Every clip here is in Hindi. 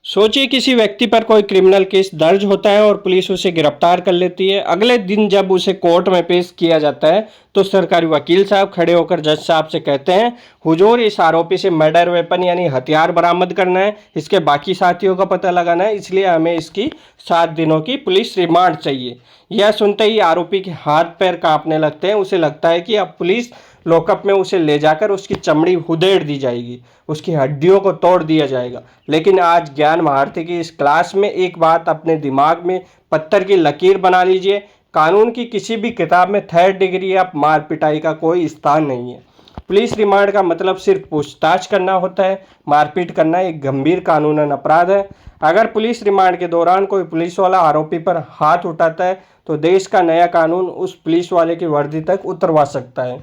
सोचिए किसी व्यक्ति पर कोई क्रिमिनल केस दर्ज होता है और पुलिस उसे गिरफ्तार कर लेती है। अगले दिन जब उसे कोर्ट में पेश किया जाता है तो सरकारी वकील साहब खड़े होकर जज साहब से कहते हैं, हुजूर इस आरोपी से मर्डर वेपन यानी हथियार बरामद करना है, इसके बाकी साथियों का पता लगाना है, इसलिए हमें इसकी 7 दिनों की पुलिस रिमांड चाहिए। यह सुनते ही आरोपी के हाथ पैर कांपने लगते हैं। उसे लगता है कि अब पुलिस लॉकअप में उसे ले जाकर उसकी चमड़ी उधेड़ दी जाएगी, उसकी हड्डियों को तोड़ दिया जाएगा। लेकिन आज ज्ञान महारती की इस क्लास में एक बात अपने दिमाग में पत्थर की लकीर बना लीजिए, कानून की किसी भी किताब में 3rd डिग्री या मार पिटाई का कोई स्थान नहीं है। पुलिस रिमांड का मतलब सिर्फ पूछताछ करना होता है। मारपीट करना एक गंभीर कानूनन अपराध है। अगर पुलिस रिमांड के दौरान कोई पुलिस वाला आरोपी पर हाथ उठाता है तो देश का नया कानून उस पुलिस वाले की वर्दी तक उतरवा सकता है।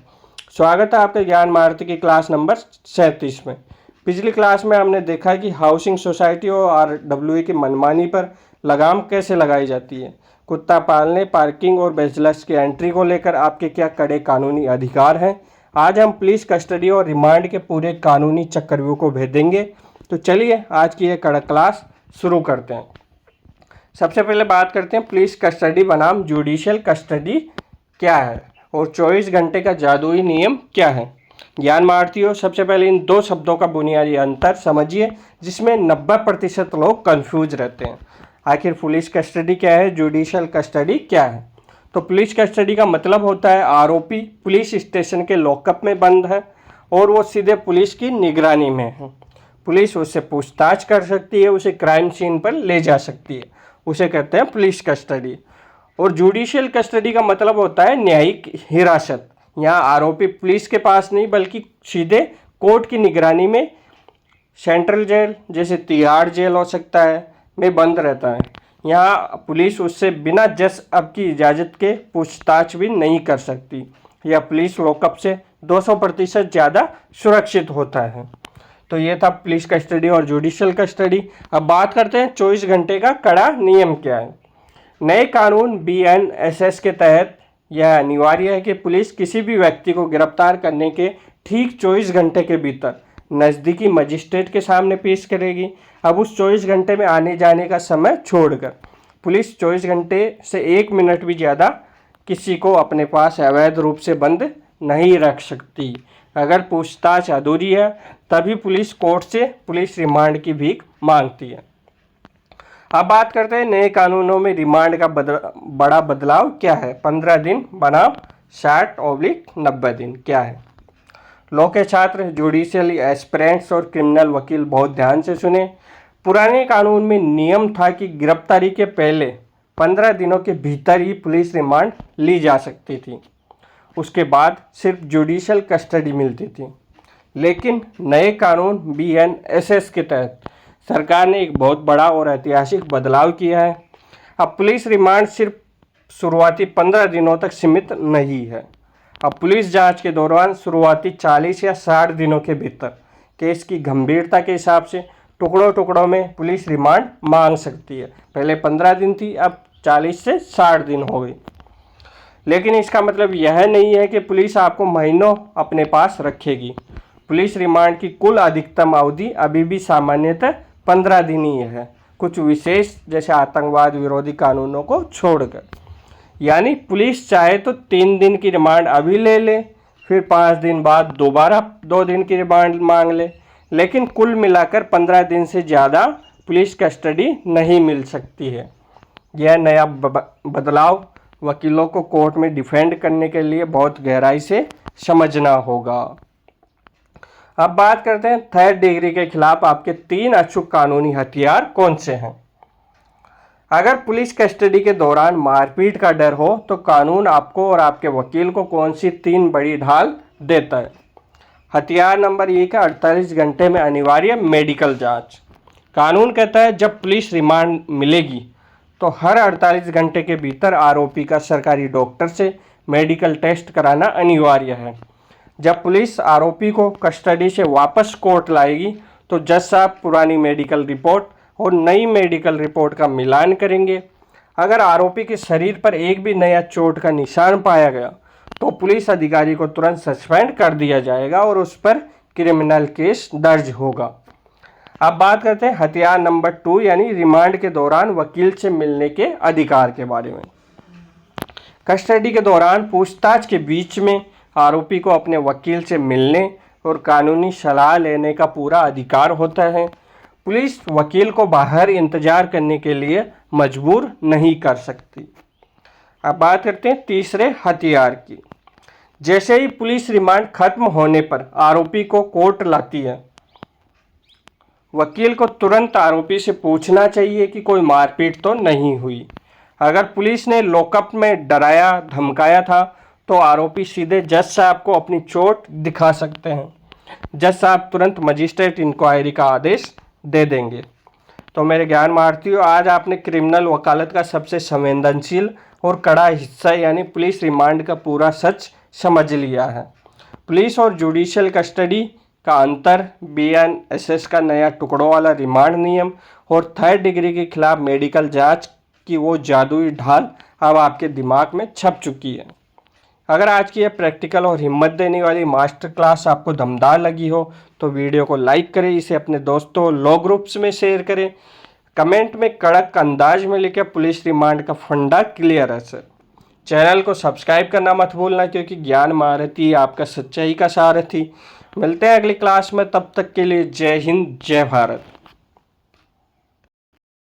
स्वागत है आपके ज्ञान महारती की क्लास नंबर 37 में। पिछली क्लास में हमने देखा कि हाउसिंग सोसाइटी और आरडब्ल्यूए की मनमानी पर लगाम कैसे लगाई जाती है। कुत्ता पालने, पार्किंग और बैचलर्स की एंट्री को लेकर आपके क्या कड़े कानूनी अधिकार हैं। आज हम पुलिस कस्टडी और रिमांड के पूरे कानूनी चक्रव्यूह को भेदेंगे। तो चलिए आज की ये कड़क क्लास शुरू करते हैं। सबसे पहले बात करते हैं पुलिस कस्टडी बनाम जुडिशियल कस्टडी क्या है और 24 घंटे का जादुई नियम क्या है। ज्ञान महारथियों, सबसे पहले इन दो शब्दों का बुनियादी अंतर समझिए जिसमें 90% लोग कंफ्यूज रहते हैं। आखिर पुलिस कस्टडी क्या है, जुडिशियल कस्टडी क्या है। तो पुलिस कस्टडी का मतलब होता है आरोपी पुलिस स्टेशन के लॉकअप में बंद है और वो सीधे पुलिस की निगरानी में है। पुलिस उससे पूछताछ कर सकती है, उसे क्राइम सीन पर ले जा सकती है, उसे कहते हैं पुलिस कस्टडी। और जुडिशियल कस्टडी का मतलब होता है न्यायिक हिरासत। यहाँ आरोपी पुलिस के पास नहीं बल्कि सीधे कोर्ट की निगरानी में सेंट्रल जेल जैसे तिहाड़ जेल हो सकता है में बंद रहता है। यहाँ पुलिस उससे बिना जज अब की इजाज़त के पूछताछ भी नहीं कर सकती। यह पुलिस लॉकअप से 200% ज़्यादा सुरक्षित होता है। तो ये था पुलिस कस्टडी और जुडिशियल कस्टडी। अब बात करते हैं 24 घंटे का कड़ा नियम क्या है। नए कानून BNSS के तहत यह अनिवार्य है कि पुलिस किसी भी व्यक्ति को गिरफ्तार करने के ठीक 24 घंटे के भीतर नज़दीकी मजिस्ट्रेट के सामने पेश करेगी। अब उस 24 घंटे में आने जाने का समय छोड़कर पुलिस 24 घंटे से 1 मिनट भी ज़्यादा किसी को अपने पास अवैध रूप से बंद नहीं रख सकती। अगर पूछताछ अधूरी है तभी पुलिस कोर्ट से पुलिस रिमांड की भीख मांगती है। अब बात करते हैं नए कानूनों में रिमांड का बड़ा बदलाव क्या है। 15 दिन बनाम 60/90 दिन क्या है। लॉ के छात्र, जुडिशियल एस्पिरेंट्स और क्रिमिनल वकील बहुत ध्यान से सुने। पुराने कानून में नियम था कि गिरफ्तारी के पहले 15 दिनों के भीतर ही पुलिस रिमांड ली जा सकती थी, उसके बाद सिर्फ जुडिशियल कस्टडी मिलती थी। लेकिन नए कानून BNSS के तहत सरकार ने एक बहुत बड़ा और ऐतिहासिक बदलाव किया है। अब पुलिस रिमांड सिर्फ शुरुआती 15 दिनों तक सीमित नहीं है। अब पुलिस जांच के दौरान शुरुआती 40 या 60 दिनों के भीतर केस की गंभीरता के हिसाब से टुकड़ों टुकड़ों में पुलिस रिमांड मांग सकती है। पहले 15 दिन थी, अब 40 से 60 दिन हो गई। लेकिन इसका मतलब यह नहीं है कि पुलिस आपको महीनों अपने पास रखेगी। पुलिस रिमांड की कुल अधिकतम अवधि अभी भी सामान्यतः 15 दिन ही है, कुछ विशेष जैसे आतंकवाद विरोधी कानूनों को छोड़कर। यानी पुलिस चाहे तो 3 दिन की रिमांड अभी ले ले, फिर 5 दिन बाद दोबारा 2 दिन की रिमांड मांग ले, लेकिन कुल मिलाकर 15 दिन से ज़्यादा पुलिस कस्टडी नहीं मिल सकती है। यह नया बदलाव वकीलों को कोर्ट में डिफेंड करने के लिए बहुत गहराई से समझना होगा। अब बात करते हैं 3rd डिग्री के खिलाफ आपके 3 अचूक कानूनी हथियार कौन से हैं। अगर पुलिस कस्टडी के दौरान मारपीट का डर हो तो कानून आपको और आपके वकील को कौन सी 3 बड़ी ढाल देता है। हथियार नंबर 1 है 48 घंटे में अनिवार्य मेडिकल जांच। कानून कहता है जब पुलिस रिमांड मिलेगी तो हर 48 घंटे के भीतर आरोपी का सरकारी डॉक्टर से मेडिकल टेस्ट कराना अनिवार्य है। जब पुलिस आरोपी को कस्टडी से वापस कोर्ट लाएगी तो जज साहब पुरानी मेडिकल रिपोर्ट और नई मेडिकल रिपोर्ट का मिलान करेंगे। अगर आरोपी के शरीर पर एक भी नया चोट का निशान पाया गया तो पुलिस अधिकारी को तुरंत सस्पेंड कर दिया जाएगा और उस पर क्रिमिनल केस दर्ज होगा। अब बात करते हैं हथियार नंबर 2 यानी रिमांड के दौरान वकील से मिलने के अधिकार के बारे में। कस्टडी के दौरान पूछताछ के बीच में आरोपी को अपने वकील से मिलने और कानूनी सलाह लेने का पूरा अधिकार होता है। पुलिस वकील को बाहर इंतजार करने के लिए मजबूर नहीं कर सकती। अब बात करते हैं तीसरे हथियार की। जैसे ही पुलिस रिमांड खत्म होने पर आरोपी को कोर्ट लाती है, वकील को तुरंत आरोपी से पूछना चाहिए कि कोई मारपीट तो नहीं हुई। अगर पुलिस ने लॉकअप में डराया धमकाया था तो आरोपी सीधे जज साहब को अपनी चोट दिखा सकते हैं। जज साहब तुरंत मजिस्ट्रेट इंक्वायरी का आदेश दे देंगे। तो मेरे ज्ञान भारतीयों, आज आपने क्रिमिनल वकालत का सबसे संवेदनशील और कड़ा हिस्सा यानी पुलिस रिमांड का पूरा सच समझ लिया है। पुलिस और जुडिशियल कस्टडी का अंतर, BNSS का नया टुकड़ों वाला रिमांड नियम और 3rd डिग्री के खिलाफ मेडिकल जांच की वो जादुई ढाल अब आपके दिमाग में छप चुकी है। अगर आज की यह प्रैक्टिकल और हिम्मत देने वाली मास्टर क्लास आपको दमदार लगी हो तो वीडियो को लाइक करें, इसे अपने दोस्तों लो ग्रुप्स में शेयर करें, कमेंट में कड़क अंदाज में लिखे पुलिस रिमांड का फंडा क्लियर है सर। चैनल को सब्सक्राइब करना मत भूलना, क्योंकि ज्ञान महारथी आपका सच्चाई का सारथी। मिलते हैं अगली क्लास में, तब तक के लिए जय हिंद जय भारत।